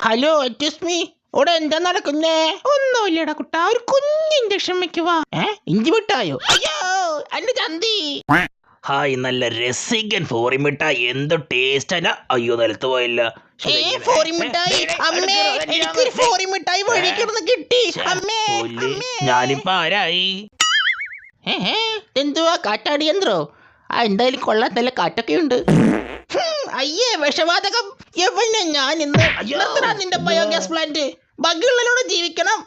Hello excuse me, ഇവിടെ എന്താ നടക്കുന്നേ? ഒന്നുമില്ലടാ കുട്ടാ, ഒരു കുഞ്ഞ് ഇഞ്ചക്ഷൻ വെക്കുവാ. ഇഞ്ചി മിഠായോ? അയ്യോ എന്റെ ചന്തി. ഹായ്, നല്ല രസികൻ ഫോറി മിഠായി, എന്ത് ടേസ്റ്റ് അല്ല. അയ്യോ, നിലത്ത് പോയില്ല. ഫോറി മിഠായി അമ്മേ, എനിക്കൊരു ഫോറി മിഠായി വഴിക്കിടന്ന് കിട്ടി അമ്മേ. ഞാനിപ്പോ ആരായി? എന്തുവാ കാറ്റാടി യന്ത്രോ? എന്തായാലും കൊള്ളാൻ നല്ല കാറ്റൊക്കെ ഉണ്ട്. അയ്യേ വിഷവാതകം. എവനെ ഞാൻ ഇന്ന് നിർത്തടാ നിന്റെ ബയോഗ്യാസ് പ്ലാന്റ്. ബാക്കിയുള്ളവരോട് ജീവിക്കണം.